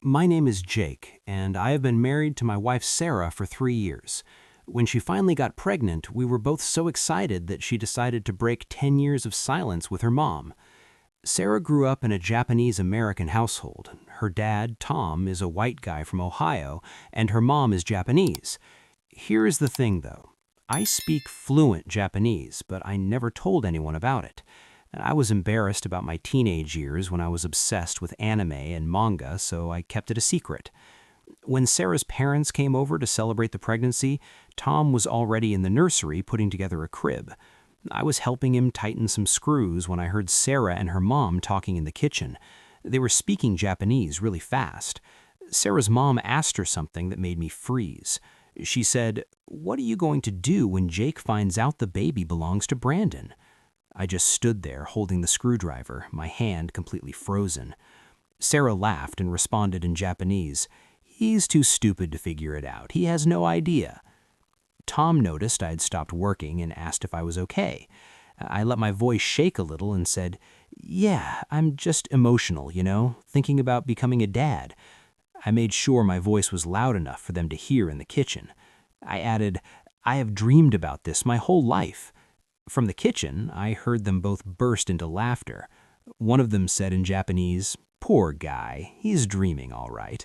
My name is Jake, and I have been married to my wife Sarah for 3 years. When she finally got pregnant, we were both so excited that she decided to break 10 years of silence with her mom. Sarah grew up in a Japanese-American household. Her dad, Tom, is a white guy from Ohio, and her mom is Japanese. Here is the thing, though. I speak fluent Japanese, but I never told anyone about it. I was embarrassed about my teenage years when I was obsessed with anime and manga, so I kept it a secret. When Sarah's parents came over to celebrate the pregnancy, Tom was already in the nursery putting together a crib. I was helping him tighten some screws when I heard Sarah and her mom talking in the kitchen. They were speaking Japanese really fast. Sarah's mom asked her something that made me freeze. She said, "What are you going to do when Jake finds out the baby belongs to Brandon?" I just stood there holding the screwdriver, my hand completely frozen. Sarah laughed and responded in Japanese, "He's too stupid to figure it out. He has no idea." Tom noticed I had stopped working and asked if I was okay. I let my voice shake a little and said, "Yeah, I'm just emotional, thinking about becoming a dad." I made sure my voice was loud enough for them to hear in the kitchen. I added, "I have dreamed about this my whole life." From the kitchen, I heard them both burst into laughter. One of them said in Japanese, "Poor guy, he's dreaming all right."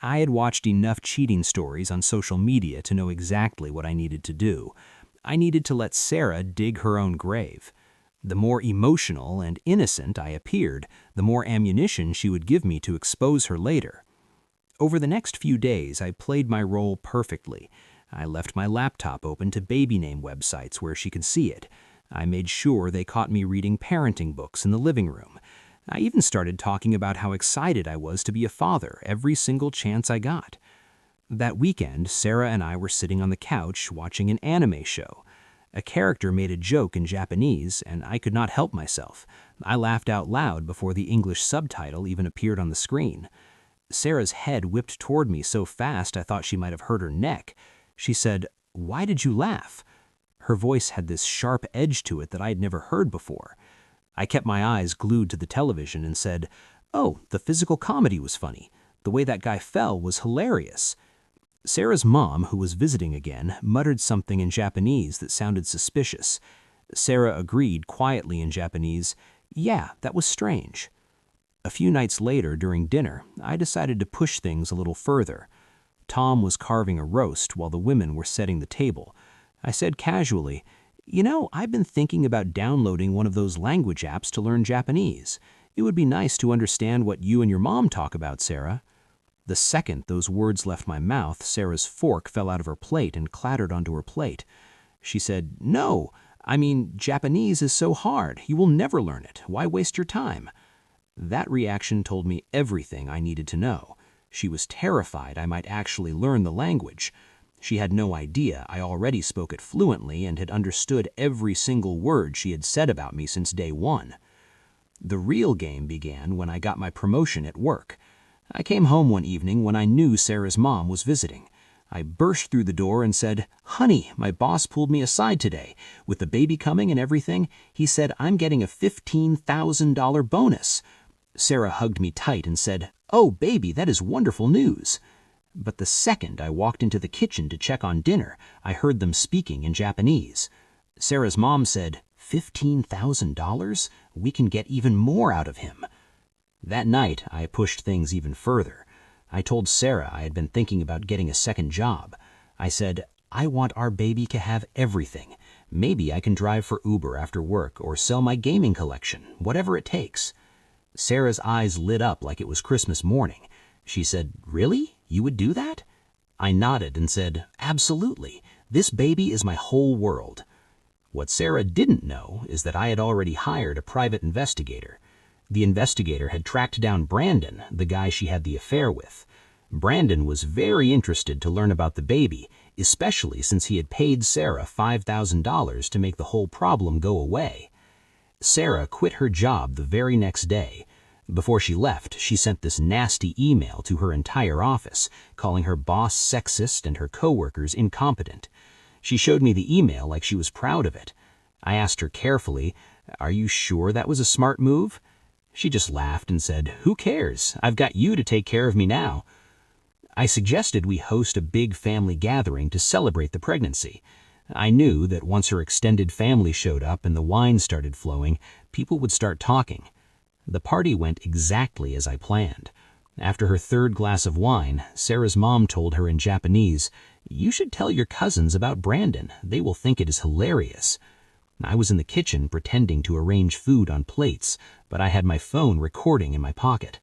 I had watched enough cheating stories on social media to know exactly what I needed to do. I needed to let Sarah dig her own grave. The more emotional and innocent I appeared, the more ammunition she would give me to expose her later. Over the next few days, I played my role perfectly. I left my laptop open to baby name websites where she could see it. I made sure they caught me reading parenting books in the living room. I even started talking about how excited I was to be a father every single chance I got. That weekend, Sarah and I were sitting on the couch watching an anime show. A character made a joke in Japanese, and I could not help myself. I laughed out loud before the English subtitle even appeared on the screen. Sarah's head whipped toward me so fast I thought she might have hurt her neck. She said, "Why did you laugh?" Her voice had this sharp edge to it that I had never heard before. I kept my eyes glued to the television and said, "Oh, the physical comedy was funny. The way that guy fell was hilarious." Sarah's mom, who was visiting again, muttered something in Japanese that sounded suspicious. Sarah agreed quietly in Japanese, "Yeah, that was strange." A few nights later, during dinner, I decided to push things a little further. Tom was carving a roast while the women were setting the table. I said casually, "I've been thinking about downloading one of those language apps to learn Japanese. It would be nice to understand what you and your mom talk about, Sarah." The second those words left my mouth, Sarah's fork fell out of her plate and clattered onto her plate. She said, "No, Japanese is so hard. You will never learn it. Why waste your time?" That reaction told me everything I needed to know. She was terrified I might actually learn the language. She had no idea I already spoke it fluently and had understood every single word she had said about me since day one. The real game began when I got my promotion at work. I came home one evening when I knew Sarah's mom was visiting. I burst through the door and said, "Honey, my boss pulled me aside today. With the baby coming and everything, he said I'm getting a $15,000 bonus." Sarah hugged me tight and said, "Oh, baby, that is wonderful news." But the second I walked into the kitchen to check on dinner, I heard them speaking in Japanese. Sarah's mom said, $15,000? We can get even more out of him. That night, I pushed things even further. I told Sarah I had been thinking about getting a second job. I said, "I want our baby to have everything. Maybe I can drive for Uber after work or sell my gaming collection, whatever it takes." Sarah's eyes lit up like it was Christmas morning. She said, "Really? You would do that?" I nodded and said, "Absolutely. This baby is my whole world." What Sarah didn't know is that I had already hired a private investigator. The investigator had tracked down Brandon, the guy she had the affair with. Brandon was very interested to learn about the baby, especially since he had paid Sarah $5,000 to make the whole problem go away. Sarah quit her job the very next day. Before she left, she sent this nasty email to her entire office, calling her boss sexist and her coworkers incompetent. She showed me the email like she was proud of it. I asked her carefully, "Are you sure that was a smart move?" She just laughed and said, "Who cares? I've got you to take care of me now." I suggested we host a big family gathering to celebrate the pregnancy. I knew that once her extended family showed up and the wine started flowing, people would start talking. The party went exactly as I planned. After her third glass of wine, Sarah's mom told her in Japanese, "You should tell your cousins about Brandon. They will think it is hilarious." I was in the kitchen pretending to arrange food on plates, but I had my phone recording in my pocket.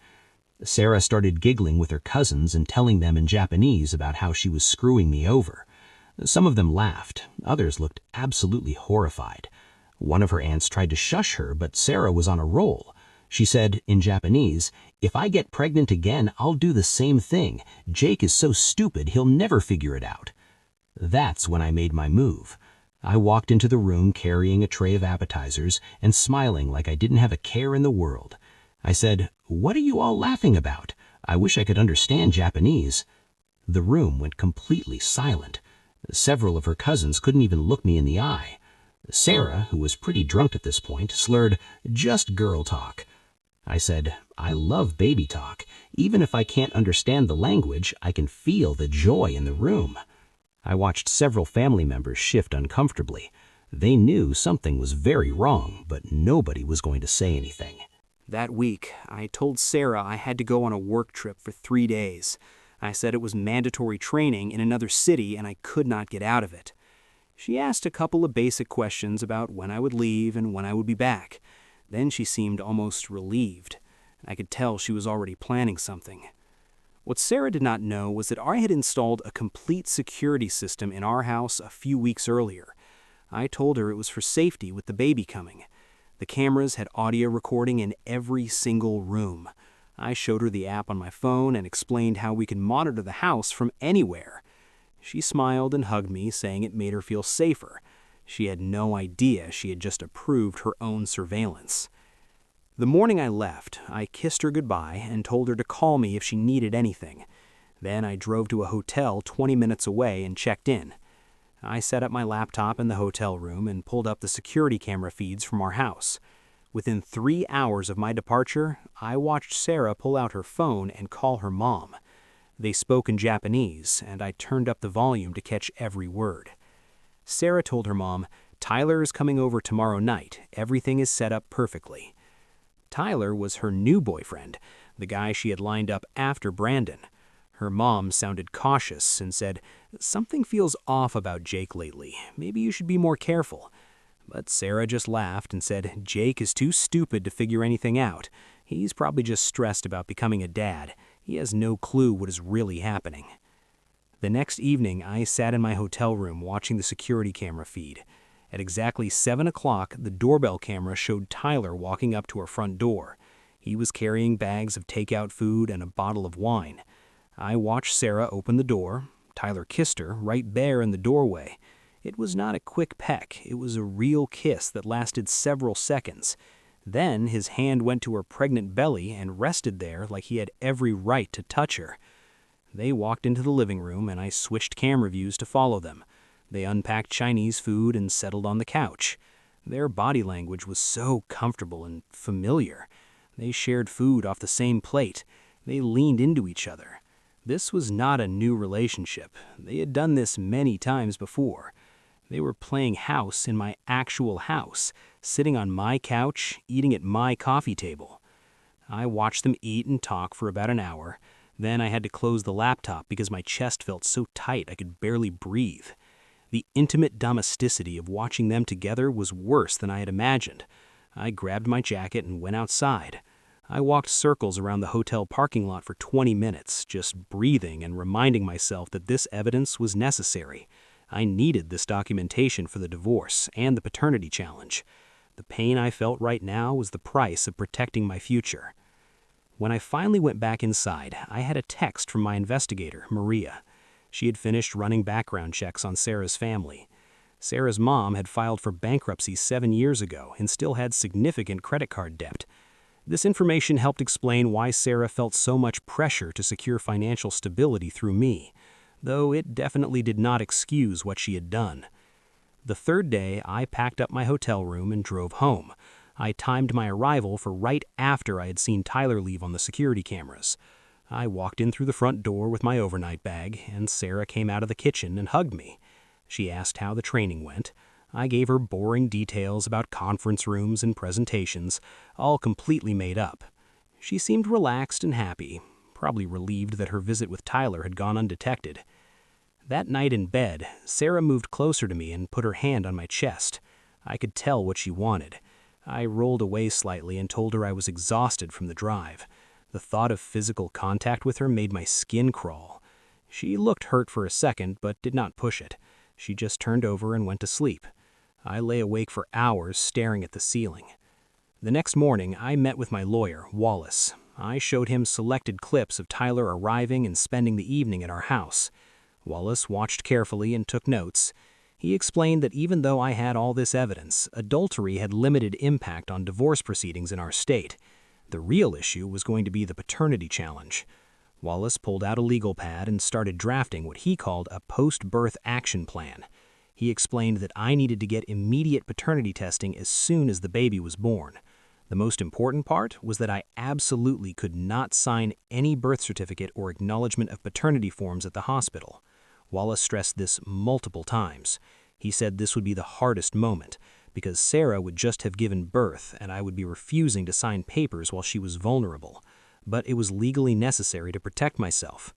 Sarah started giggling with her cousins and telling them in Japanese about how she was screwing me over. Some of them laughed, others looked absolutely horrified. One of her aunts tried to shush her, but Sarah was on a roll. She said, in Japanese, "If I get pregnant again, I'll do the same thing. Jake is so stupid, he'll never figure it out." That's when I made my move. I walked into the room carrying a tray of appetizers and smiling like I didn't have a care in the world. I said, "What are you all laughing about? I wish I could understand Japanese." The room went completely silent. Several of her cousins couldn't even look me in the eye. Sarah, who was pretty drunk at this point, slurred, "Just girl talk." I said, "I love baby talk. Even if I can't understand the language, I can feel the joy in the room." I watched several family members shift uncomfortably. They knew something was very wrong, but nobody was going to say anything. That week, I told Sarah I had to go on a work trip for 3 days. I said it was mandatory training in another city and I could not get out of it. She asked a couple of basic questions about when I would leave and when I would be back. Then she seemed almost relieved. I could tell she was already planning something. What Sarah did not know was that I had installed a complete security system in our house a few weeks earlier. I told her it was for safety with the baby coming. The cameras had audio recording in every single room. I showed her the app on my phone and explained how we could monitor the house from anywhere. She smiled and hugged me, saying it made her feel safer. She had no idea she had just approved her own surveillance. The morning I left, I kissed her goodbye and told her to call me if she needed anything. Then I drove to a hotel 20 minutes away and checked in. I set up my laptop in the hotel room and pulled up the security camera feeds from our house. Within 3 hours of my departure, I watched Sarah pull out her phone and call her mom. They spoke in Japanese, and I turned up the volume to catch every word. Sarah told her mom, "Tyler is coming over tomorrow night. Everything is set up perfectly." Tyler was her new boyfriend, the guy she had lined up after Brandon. Her mom sounded cautious and said, "Something feels off about Jake lately. Maybe you should be more careful." But Sarah just laughed and said, "Jake is too stupid to figure anything out. He's probably just stressed about becoming a dad. He has no clue what is really happening." The next evening, I sat in my hotel room watching the security camera feed. At exactly 7 o'clock, the doorbell camera showed Tyler walking up to our front door. He was carrying bags of takeout food and a bottle of wine. I watched Sarah open the door. Tyler kissed her right there in the doorway. It was not a quick peck. It was a real kiss that lasted several seconds. Then his hand went to her pregnant belly and rested there like he had every right to touch her. They walked into the living room and I switched camera views to follow them. They unpacked Chinese food and settled on the couch. Their body language was so comfortable and familiar. They shared food off the same plate. They leaned into each other. This was not a new relationship. They had done this many times before. They were playing house in my actual house, sitting on my couch, eating at my coffee table. I watched them eat and talk for about an hour. Then I had to close the laptop because my chest felt so tight I could barely breathe. The intimate domesticity of watching them together was worse than I had imagined. I grabbed my jacket and went outside. I walked circles around the hotel parking lot for 20 minutes, just breathing and reminding myself that this evidence was necessary. I needed this documentation for the divorce and the paternity challenge. The pain I felt right now was the price of protecting my future. When I finally went back inside, I had a text from my investigator, Maria. She had finished running background checks on Sarah's family. Sarah's mom had filed for bankruptcy 7 years ago and still had significant credit card debt. This information helped explain why Sarah felt so much pressure to secure financial stability through me, though it definitely did not excuse what she had done. The third day, I packed up my hotel room and drove home. I timed my arrival for right after I had seen Tyler leave on the security cameras. I walked in through the front door with my overnight bag, and Sarah came out of the kitchen and hugged me. She asked how the training went. I gave her boring details about conference rooms and presentations, all completely made up. She seemed relaxed and happy, probably relieved that her visit with Tyler had gone undetected. That night in bed, Sarah moved closer to me and put her hand on my chest. I could tell what she wanted. I rolled away slightly and told her I was exhausted from the drive. The thought of physical contact with her made my skin crawl. She looked hurt for a second, but did not push it. She just turned over and went to sleep. I lay awake for hours staring at the ceiling. The next morning, I met with my lawyer, Wallace. I showed him selected clips of Tyler arriving and spending the evening at our house. Wallace watched carefully and took notes. He explained that even though I had all this evidence, adultery had limited impact on divorce proceedings in our state. The real issue was going to be the paternity challenge. Wallace pulled out a legal pad and started drafting what he called a post-birth action plan. He explained that I needed to get immediate paternity testing as soon as the baby was born. The most important part was that I absolutely could not sign any birth certificate or acknowledgement of paternity forms at the hospital. Wallace stressed this multiple times. He said this would be the hardest moment, because Sarah would just have given birth and I would be refusing to sign papers while she was vulnerable. But it was legally necessary to protect myself.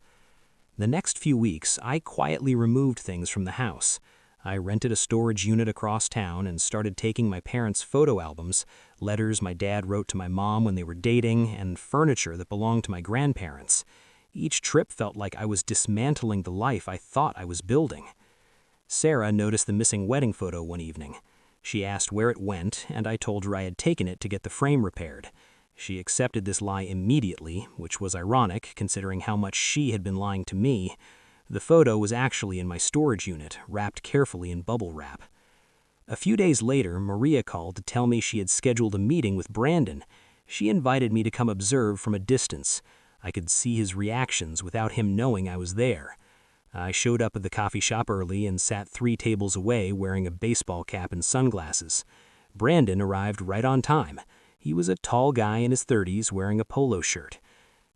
The next few weeks, I quietly removed things from the house. I rented a storage unit across town and started taking my parents' photo albums, letters my dad wrote to my mom when they were dating, and furniture that belonged to my grandparents. Each trip felt like I was dismantling the life I thought I was building. Sarah noticed the missing wedding photo one evening. She asked where it went, and I told her I had taken it to get the frame repaired. She accepted this lie immediately, which was ironic considering how much she had been lying to me. The photo was actually in my storage unit, wrapped carefully in bubble wrap. A few days later, Maria called to tell me she had scheduled a meeting with Brandon. She invited me to come observe from a distance. I could see his reactions without him knowing I was there. I showed up at the coffee shop early and sat 3 tables away wearing a baseball cap and sunglasses. Brandon arrived right on time. He was a tall guy in his 30s wearing a polo shirt.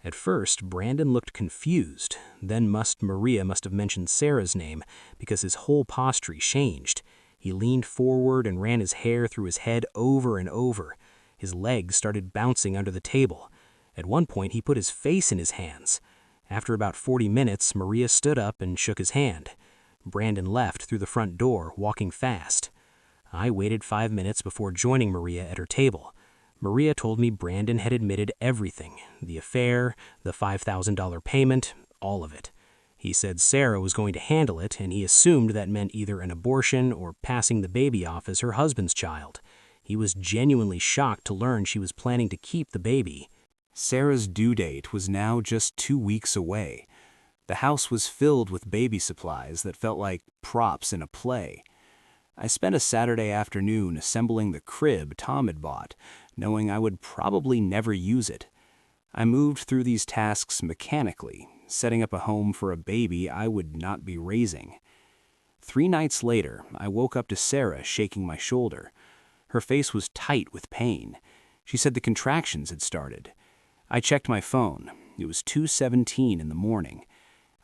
At first, Brandon looked confused. Then Maria must have mentioned Sarah's name because his whole posture changed. He leaned forward and ran his hair through his head over and over. His legs started bouncing under the table. At one point, he put his face in his hands. After about 40 minutes, Maria stood up and shook his hand. Brandon left through the front door, walking fast. I waited 5 minutes before joining Maria at her table. Maria told me Brandon had admitted everything, the affair, the $5,000 payment, all of it. He said Sarah was going to handle it, and he assumed that meant either an abortion or passing the baby off as her husband's child. He was genuinely shocked to learn she was planning to keep the baby. Sarah's due date was now just 2 weeks away. The house was filled with baby supplies that felt like props in a play. I spent a Saturday afternoon assembling the crib Tom had bought, knowing I would probably never use it. I moved through these tasks mechanically, setting up a home for a baby I would not be raising. 3 nights later, I woke up to Sarah shaking my shoulder. Her face was tight with pain. She said the contractions had started. I checked my phone. It was 2:17 in the morning.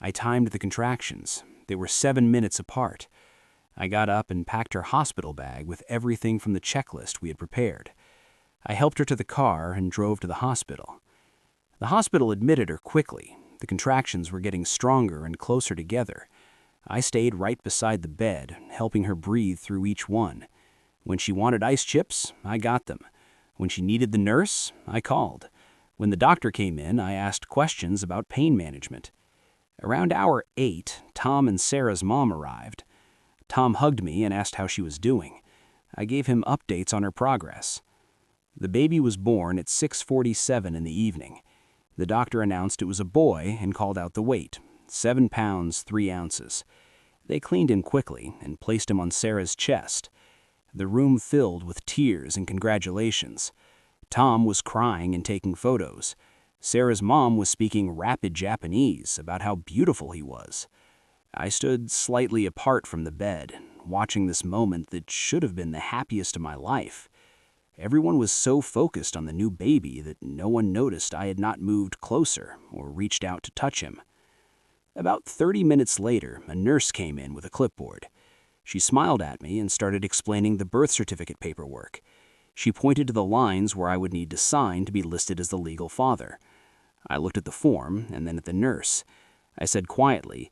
I timed the contractions. They were 7 minutes apart. I got up and packed her hospital bag with everything from the checklist we had prepared. I helped her to the car and drove to the hospital. The hospital admitted her quickly. The contractions were getting stronger and closer together. I stayed right beside the bed, helping her breathe through each one. When she wanted ice chips, I got them. When she needed the nurse, I called. When the doctor came in, I asked questions about pain management. Around hour 8, Tom and Sarah's mom arrived. Tom hugged me and asked how she was doing. I gave him updates on her progress. The baby was born at 6:47 in the evening. The doctor announced it was a boy and called out the weight, 7 pounds, 3 ounces. They cleaned him quickly and placed him on Sarah's chest. The room filled with tears and congratulations. Tom was crying and taking photos. Sarah's mom was speaking rapid Japanese about how beautiful he was. I stood slightly apart from the bed, watching this moment that should have been the happiest of my life. Everyone was so focused on the new baby that no one noticed I had not moved closer or reached out to touch him. About 30 minutes later, a nurse came in with a clipboard. She smiled at me and started explaining the birth certificate paperwork. She pointed to the lines where I would need to sign to be listed as the legal father. I looked at the form and then at the nurse. I said quietly,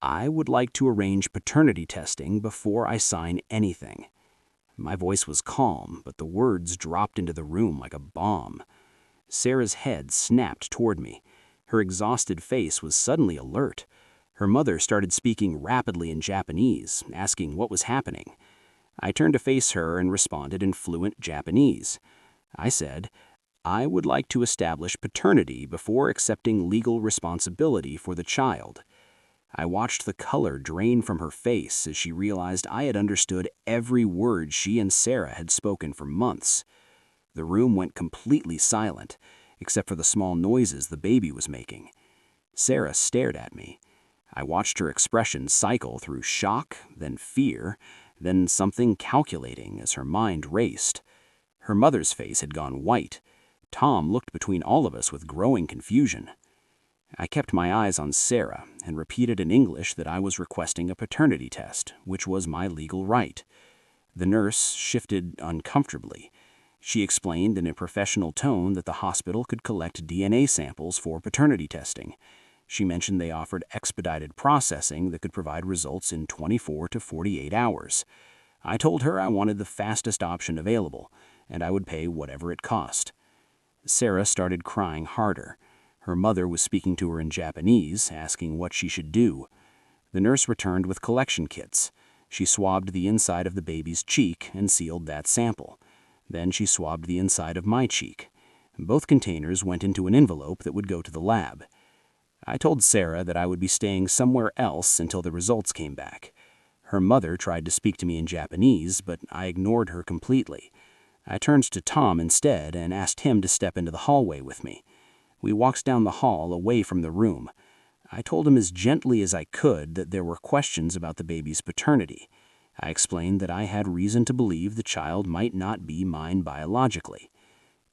"I would like to arrange paternity testing before I sign anything." My voice was calm, but the words dropped into the room like a bomb. Sarah's head snapped toward me. Her exhausted face was suddenly alert. Her mother started speaking rapidly in Japanese, asking what was happening. I turned to face her and responded in fluent Japanese. I said, "I would like to establish paternity before accepting legal responsibility for the child." I watched the color drain from her face as she realized I had understood every word she and Sarah had spoken for months. The room went completely silent, except for the small noises the baby was making. Sarah stared at me. I watched her expression cycle through shock, then fear, then something calculating as her mind raced. Her mother's face had gone white. Tom looked between all of us with growing confusion. I kept my eyes on Sarah and repeated in English that I was requesting a paternity test, which was my legal right. The nurse shifted uncomfortably. She explained in a professional tone that the hospital could collect DNA samples for paternity testing. She mentioned they offered expedited processing that could provide results in 24 to 48 hours. I told her I wanted the fastest option available, and I would pay whatever it cost. Sarah started crying harder. Her mother was speaking to her in Japanese, asking what she should do. The nurse returned with collection kits. She swabbed the inside of the baby's cheek and sealed that sample. Then she swabbed the inside of my cheek. Both containers went into an envelope that would go to the lab. I told Sarah that I would be staying somewhere else until the results came back. Her mother tried to speak to me in Japanese, but I ignored her completely. I turned to Tom instead and asked him to step into the hallway with me. We walked down the hall away from the room. I told him as gently as I could that there were questions about the baby's paternity. I explained that I had reason to believe the child might not be mine biologically.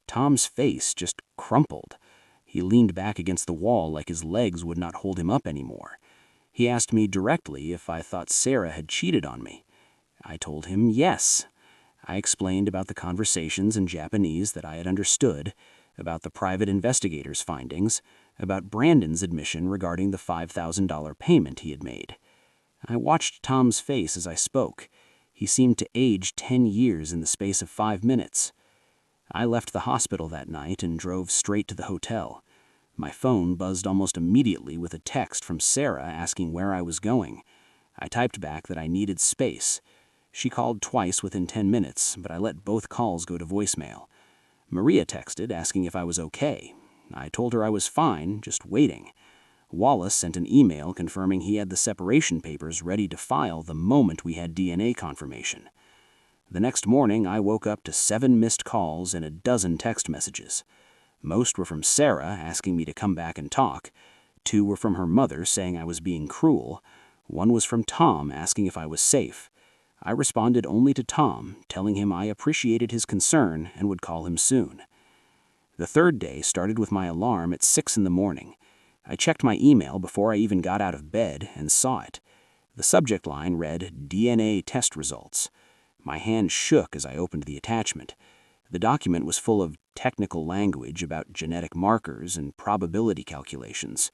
Tom's face just crumpled. He leaned back against the wall like his legs would not hold him up anymore. He asked me directly if I thought Sarah had cheated on me. I told him yes. I explained about the conversations in Japanese that I had understood, about the private investigator's findings, about Brandon's admission regarding the $5,000 payment he had made. I watched Tom's face as I spoke. He seemed to age 10 years in the space of 5 minutes. I left the hospital that night and drove straight to the hotel. My phone buzzed almost immediately with a text from Sarah asking where I was going. I typed back that I needed space. She called twice within 10 minutes, but I let both calls go to voicemail. Maria texted asking if I was okay. I told her I was fine, just waiting. Wallace sent an email confirming he had the separation papers ready to file the moment we had DNA confirmation. The next morning, I woke up to 7 missed calls and a dozen text messages. Most were from Sarah asking me to come back and talk. 2 were from her mother saying I was being cruel. 1 was from Tom asking if I was safe. I responded only to Tom, telling him I appreciated his concern and would call him soon. The third day started with my alarm at 6 in the morning. I checked my email before I even got out of bed and saw it. The subject line read, DNA test results. My hand shook as I opened the attachment. The document was full of technical language about genetic markers and probability calculations.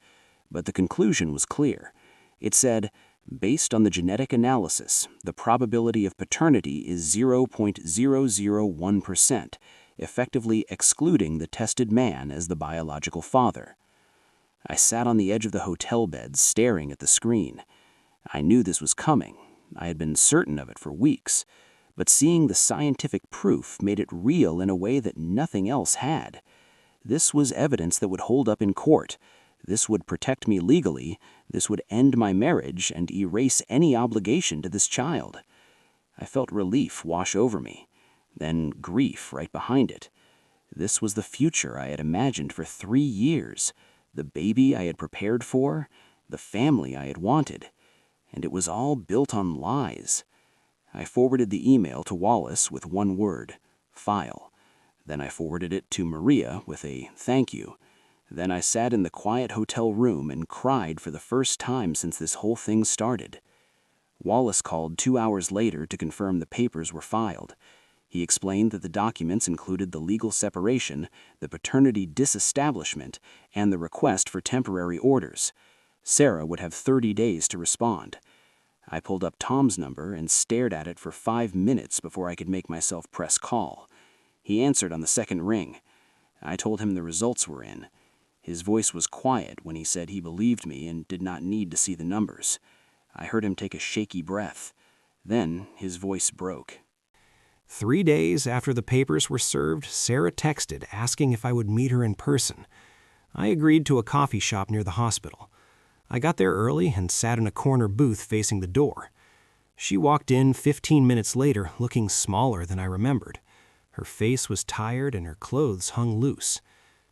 But the conclusion was clear. It said, based on the genetic analysis, the probability of paternity is 0.001%, effectively excluding the tested man as the biological father. I sat on the edge of the hotel bed staring at the screen. I knew this was coming. I had been certain of it for weeks. But seeing the scientific proof made it real in a way that nothing else had. This was evidence that would hold up in court. This would protect me legally. This would end my marriage and erase any obligation to this child. I felt relief wash over me, then grief right behind it. This was the future I had imagined for 3 years, the baby I had prepared for, the family I had wanted. And it was all built on lies. I forwarded the email to Wallace with one word, file. Then I forwarded it to Maria with a thank you. Then I sat in the quiet hotel room and cried for the first time since this whole thing started. Wallace called 2 hours later to confirm the papers were filed. He explained that the documents included the legal separation, the paternity disestablishment, and the request for temporary orders. Sarah would have 30 days to respond. I pulled up Tom's number and stared at it for 5 minutes before I could make myself press call. He answered on the second ring. I told him the results were in. His voice was quiet when he said he believed me and did not need to see the numbers. I heard him take a shaky breath. Then his voice broke. 3 days after the papers were served, Sarah texted asking if I would meet her in person. I agreed to a coffee shop near the hospital. I got there early and sat in a corner booth facing the door. She walked in 15 minutes later looking smaller than I remembered. Her face was tired and her clothes hung loose.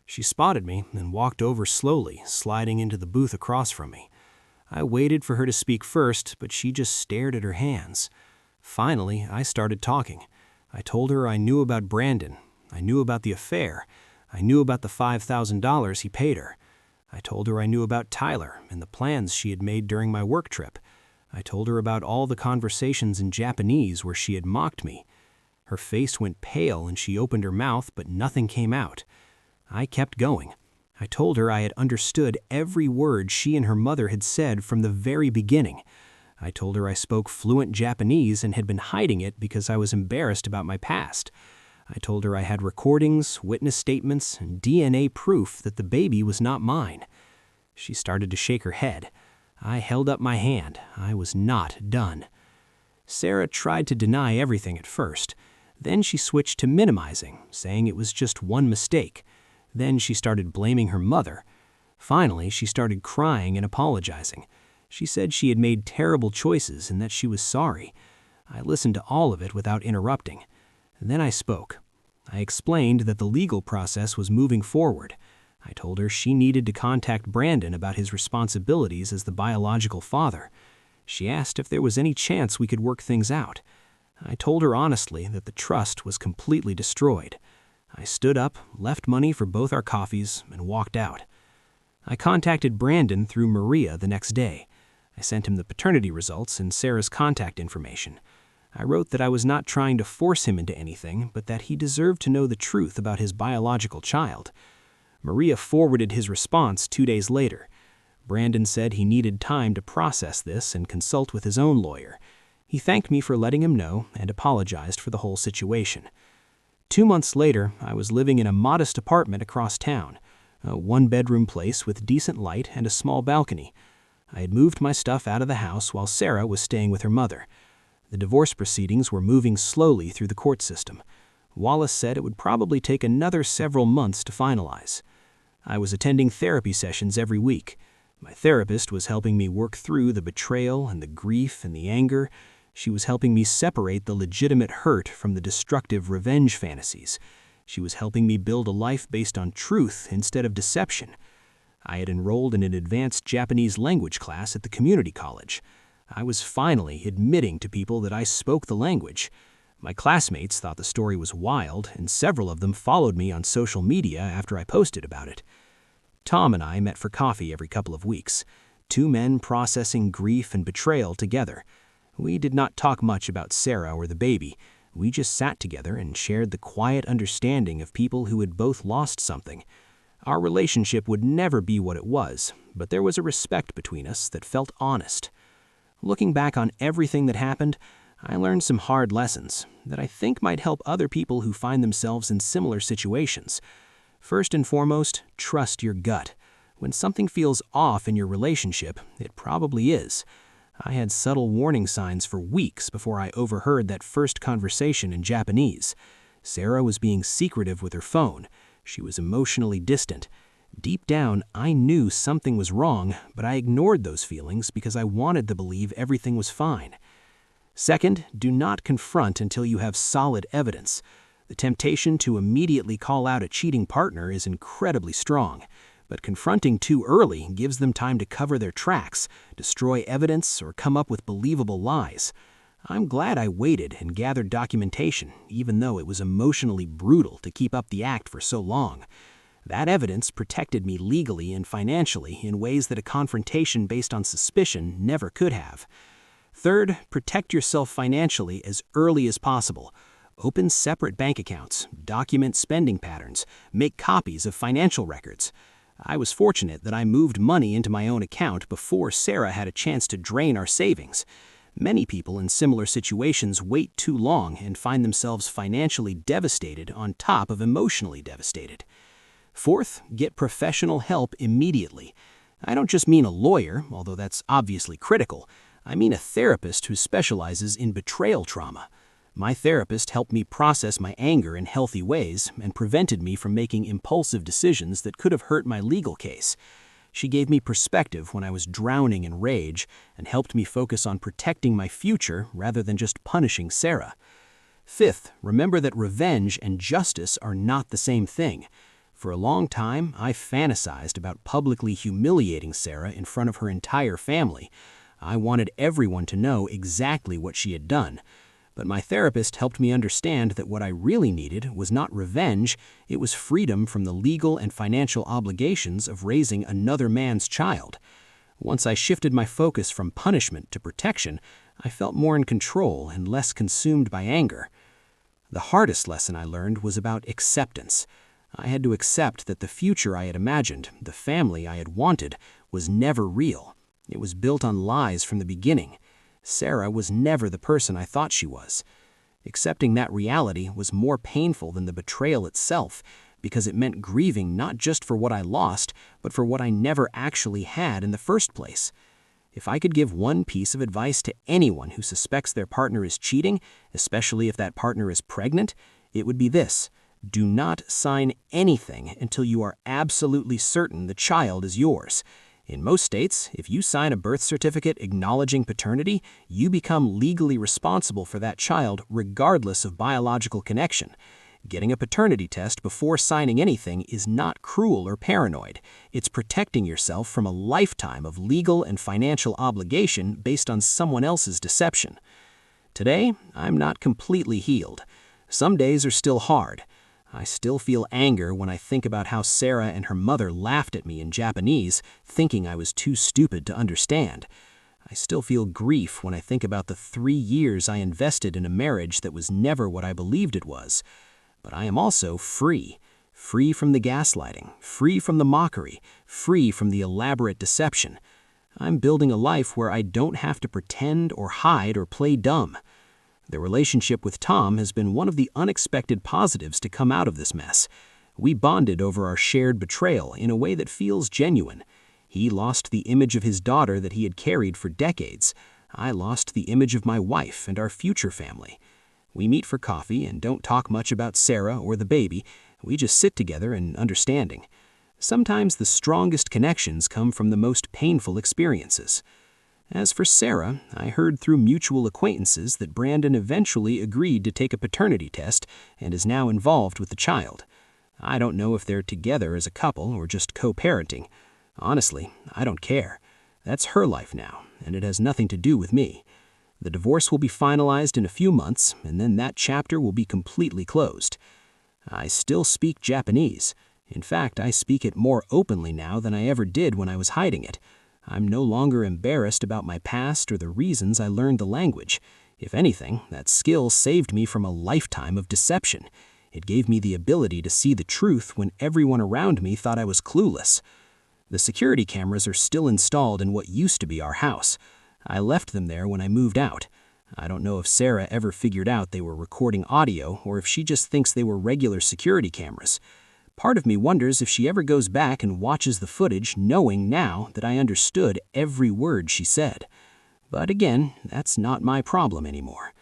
She spotted me and walked over slowly, sliding into the booth across from me. I waited for her to speak first, but she just stared at her hands. Finally, I started talking. I told her I knew about Brandon. I knew about the affair. I knew about the $5,000 he paid her. I told her I knew about Tyler and the plans she had made during my work trip. I told her about all the conversations in Japanese where she had mocked me. Her face went pale and she opened her mouth, but nothing came out. I kept going. I told her I had understood every word she and her mother had said from the very beginning. I told her I spoke fluent Japanese and had been hiding it because I was embarrassed about my past. I told her I had recordings, witness statements, and DNA proof that the baby was not mine. She started to shake her head. I held up my hand. I was not done. Sarah tried to deny everything at first. Then she switched to minimizing, saying it was just one mistake. Then she started blaming her mother. Finally, she started crying and apologizing. She said she had made terrible choices and that she was sorry. I listened to all of it without interrupting. Then I spoke. I explained that the legal process was moving forward. I told her she needed to contact Brandon about his responsibilities as the biological father. She asked if there was any chance we could work things out. I told her honestly that the trust was completely destroyed. I stood up, left money for both our coffees, and walked out. I contacted Brandon through Maria the next day. I sent him the paternity results and Sarah's contact information. I wrote that I was not trying to force him into anything, but that he deserved to know the truth about his biological child. Maria forwarded his response 2 days later. Brandon said he needed time to process this and consult with his own lawyer. He thanked me for letting him know and apologized for the whole situation. 2 months later, I was living in a modest apartment across town, a one-bedroom place with decent light and a small balcony. I had moved my stuff out of the house while Sarah was staying with her mother. The divorce proceedings were moving slowly through the court system. Wallace said it would probably take another several months to finalize. I was attending therapy sessions every week. My therapist was helping me work through the betrayal and the grief and the anger. She was helping me separate the legitimate hurt from the destructive revenge fantasies. She was helping me build a life based on truth instead of deception. I had enrolled in an advanced Japanese language class at the community college. I was finally admitting to people that I spoke the language. My classmates thought the story was wild, and several of them followed me on social media after I posted about it. Tom and I met for coffee every couple of weeks, 2 men processing grief and betrayal together. We did not talk much about Sarah or the baby. We just sat together and shared the quiet understanding of people who had both lost something. Our relationship would never be what it was, but there was a respect between us that felt honest. Looking back on everything that happened, I learned some hard lessons that I think might help other people who find themselves in similar situations. First and foremost, trust your gut. When something feels off in your relationship, it probably is. I had subtle warning signs for weeks before I overheard that first conversation in Japanese. Sarah was being secretive with her phone. She was emotionally distant. Deep down, I knew something was wrong, but I ignored those feelings because I wanted to believe everything was fine. Second, do not confront until you have solid evidence. The temptation to immediately call out a cheating partner is incredibly strong, but confronting too early gives them time to cover their tracks, destroy evidence, or come up with believable lies. I'm glad I waited and gathered documentation, even though it was emotionally brutal to keep up the act for so long. That evidence protected me legally and financially in ways that a confrontation based on suspicion never could have. Third, protect yourself financially as early as possible. Open separate bank accounts, document spending patterns, make copies of financial records. I was fortunate that I moved money into my own account before Sarah had a chance to drain our savings. Many people in similar situations wait too long and find themselves financially devastated on top of emotionally devastated. Fourth, get professional help immediately. I don't just mean a lawyer, although that's obviously critical. I mean a therapist who specializes in betrayal trauma. My therapist helped me process my anger in healthy ways and prevented me from making impulsive decisions that could have hurt my legal case. She gave me perspective when I was drowning in rage and helped me focus on protecting my future rather than just punishing Sarah. Fifth, remember that revenge and justice are not the same thing. For a long time, I fantasized about publicly humiliating Sarah in front of her entire family. I wanted everyone to know exactly what she had done. But my therapist helped me understand that what I really needed was not revenge, it was freedom from the legal and financial obligations of raising another man's child. Once I shifted my focus from punishment to protection, I felt more in control and less consumed by anger. The hardest lesson I learned was about acceptance. I had to accept that the future I had imagined, the family I had wanted, was never real. It was built on lies from the beginning. Sarah was never the person I thought she was. Accepting that reality was more painful than the betrayal itself, because it meant grieving not just for what I lost, but for what I never actually had in the first place. If I could give one piece of advice to anyone who suspects their partner is cheating, especially if that partner is pregnant, it would be this: do not sign anything until you are absolutely certain the child is yours. In most states, if you sign a birth certificate acknowledging paternity, you become legally responsible for that child regardless of biological connection. Getting a paternity test before signing anything is not cruel or paranoid. It's protecting yourself from a lifetime of legal and financial obligation based on someone else's deception. Today, I'm not completely healed. Some days are still hard. I still feel anger when I think about how Sarah and her mother laughed at me in Japanese, thinking I was too stupid to understand. I still feel grief when I think about the 3 years I invested in a marriage that was never what I believed it was. But I am also free. Free from the gaslighting, free from the mockery, free from the elaborate deception. I'm building a life where I don't have to pretend or hide or play dumb. The relationship with Tom has been one of the unexpected positives to come out of this mess. We bonded over our shared betrayal in a way that feels genuine. He lost the image of his daughter that he had carried for decades. I lost the image of my wife and our future family. We meet for coffee and don't talk much about Sarah or the baby. We just sit together in understanding. Sometimes the strongest connections come from the most painful experiences. As for Sarah, I heard through mutual acquaintances that Brandon eventually agreed to take a paternity test and is now involved with the child. I don't know if they're together as a couple or just co-parenting. Honestly, I don't care. That's her life now, and it has nothing to do with me. The divorce will be finalized in a few months, and then that chapter will be completely closed. I still speak Japanese. In fact, I speak it more openly now than I ever did when I was hiding it. I'm no longer embarrassed about my past or the reasons I learned the language. If anything, that skill saved me from a lifetime of deception. It gave me the ability to see the truth when everyone around me thought I was clueless. The security cameras are still installed in what used to be our house. I left them there when I moved out. I don't know if Sarah ever figured out they were recording audio or if she just thinks they were regular security cameras. Part of me wonders if she ever goes back and watches the footage knowing now that I understood every word she said. But again, that's not my problem anymore.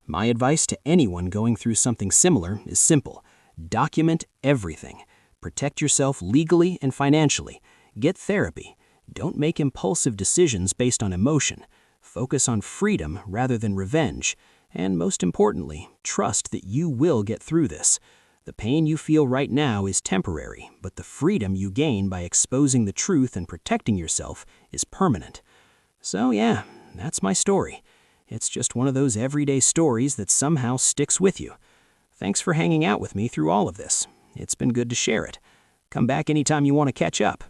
My advice to anyone going through something similar is simple. Document everything. Protect yourself legally and financially. Get therapy. Don't make impulsive decisions based on emotion. Focus on freedom rather than revenge. And most importantly, trust that you will get through this. The pain you feel right now is temporary, but the freedom you gain by exposing the truth and protecting yourself is permanent. So yeah, that's my story. It's just one of those everyday stories that somehow sticks with you. Thanks for hanging out with me through all of this. It's been good to share it. Come back anytime you want to catch up.